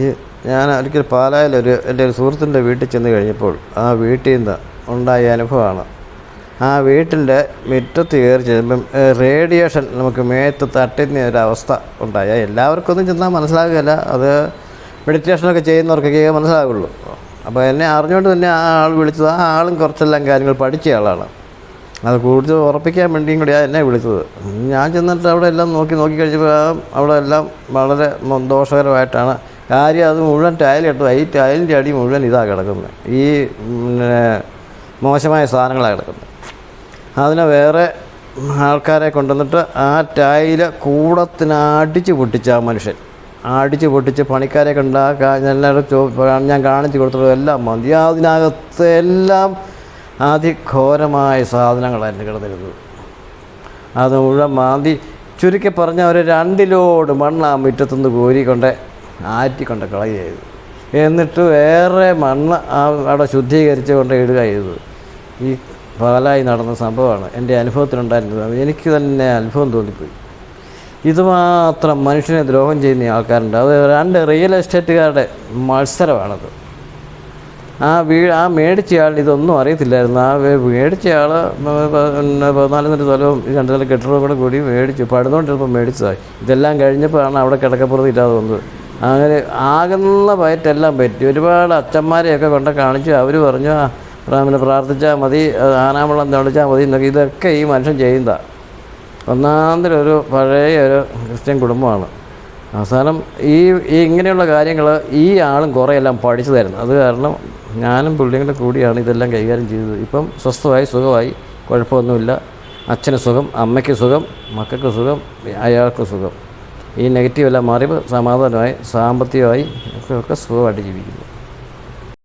ഈ ഞാൻ ഒരിക്കൽ പാലായിലൊരു എൻ്റെ ഒരു സുഹൃത്തിൻ്റെ വീട്ടിൽ ചെന്ന് കഴിഞ്ഞപ്പോൾ ആ വീട്ടിൽ നിന്ന് ഉണ്ടായ അനുഭവമാണ്. ആ വീട്ടിൻ്റെ മുറ്റത്ത് കയറി ചെല്ലുമ്പം റേഡിയേഷൻ നമുക്ക് മേത്ത് തട്ടുന്ന ഒരവസ്ഥ ഉണ്ടായ എല്ലാവർക്കൊന്നും ചെന്നാൽ മനസ്സിലാകുകയില്ല. അത് മെഡിറ്റേഷനൊക്കെ ചെയ്യുന്നവർക്കൊക്കെ മനസ്സിലാകുള്ളൂ. അപ്പോൾ എന്നെ അറിഞ്ഞുകൊണ്ട് തന്നെ ആ ആൾ വിളിച്ചത്. ആ ആളും കുറച്ചെല്ലാം കാര്യങ്ങൾ പഠിച്ച ആളാണ്. അത് കൂടുതൽ ഉറപ്പിക്കാൻ വേണ്ടിയും കൂടിയാണ് എന്നെ വിളിച്ചത്. ഞാൻ ചെന്നിട്ട് അവിടെ എല്ലാം നോക്കി കഴിഞ്ഞപ്പോൾ അവിടെ എല്ലാം വളരെ ദോഷകരമായിട്ടാണ് കാര്യം. അത് മുഴുവൻ ടൈലിട്ടു. ഈ ടൈലിൻ്റെ അടി മുഴുവൻ ഇതാണ് കിടക്കുന്നത്. ഈ മോശമായ സാധനങ്ങളാണ് കിടക്കുന്നത്. അതിനെ വേറെ ആൾക്കാരെ കൊണ്ടുവന്നിട്ട് ആ ടൈല് കൂടത്തിന് അടിച്ച് പൊട്ടിച്ച് ആ മനുഷ്യൻ അടിച്ച് പൊട്ടിച്ച് പണിക്കാരെ കണ്ടാൽ എല്ലാവരും ഞാൻ കാണിച്ചു കൊടുത്തത് എല്ലാം മതി. അതിനകത്ത് എല്ലാം അതിഘോരമായ സാധനങ്ങളായിരുന്നു കിടന്നിരുന്നത്. അത് മുഴുവൻ മാന്തി ചുരുക്കി പറഞ്ഞാൽ ഒരു 2 ലോഡ് മണ്ണ് ആ മുറ്റത്തുനിന്ന് കോരിക്കൊണ്ട് ആറ്റിക്കൊണ്ട് കളയുക ചെയ്തു. എന്നിട്ട് വേറെ മണ്ണ് അവിടെ ശുദ്ധീകരിച്ച് കൊണ്ട് ഇടുക ചെയ്തത്. ഈ പാലായി നടന്ന സംഭവമാണ് എൻ്റെ അനുഭവത്തിലുണ്ടായിരുന്നത്. എനിക്ക് തന്നെ അനുഭവം തോന്നിപ്പോയി. ഇതുമാത്രം മനുഷ്യനെ ദ്രോഹം ചെയ്യുന്ന ആൾക്കാരുണ്ട്. അത് 2 റിയൽ എസ്റ്റേറ്റുകാരുടെ മത്സരമാണത്. ആ മേടിച്ചയാൾ ഇതൊന്നും അറിയത്തില്ലായിരുന്നു. ആ മേടിച്ചയാൾ 14 സെൻറ്റ് സ്ഥലവും 2 നില കെട്ടിടവും കൂടെ കൂടി മേടിച്ചു. പടുന്നുകൊണ്ടിരുന്നപ്പോൾ മേടിച്ചതായി. ഇതെല്ലാം കഴിഞ്ഞപ്പോഴാണ് അവിടെ കിടക്കപ്പുറത്ത് ഇല്ലാതെ വന്നത്. അങ്ങനെ ആകുന്ന പയറ്റെല്ലാം പറ്റി. ഒരുപാട് അച്ഛന്മാരെയൊക്കെ കൊണ്ട് കാണിച്ചു. അവർ പറഞ്ഞു റാമിനെ പ്രാർത്ഥിച്ചാൽ മതി, ആനാമളം തെളിച്ചാൽ മതി എന്നൊക്കെ. ഇതൊക്കെ ഈ മനുഷ്യൻ ചെയ്യുന്നതാണ്. ഒന്നാന്തരൊരു പഴയ ഒരു ക്രിസ്ത്യൻ കുടുംബമാണ്. അവസാനം ഈ ഇങ്ങനെയുള്ള കാര്യങ്ങൾ ഈ ആളും കുറേയെല്ലാം പഠിച്ചു തരുന്നു. അത് കാരണം ഞാനും പുള്ളിയും കൂടിയാണ് ഇതെല്ലാം കൈകാര്യം ചെയ്തത്. ഇപ്പം സ്വസ്ഥമായി സുഖമായി, കുഴപ്പമൊന്നുമില്ല. അച്ഛന് സുഖം, അമ്മയ്ക്ക് സുഖം, മക്കൾക്ക് സുഖം, അയാൾക്ക് സുഖം. ഈ നെഗറ്റീവ് എല്ലാം മാറിയപ്പോൾ സമാധാനമായി, സാമ്പത്തികമായി ഒക്കെ സുഖമായിട്ട് ജീവിക്കുന്നു.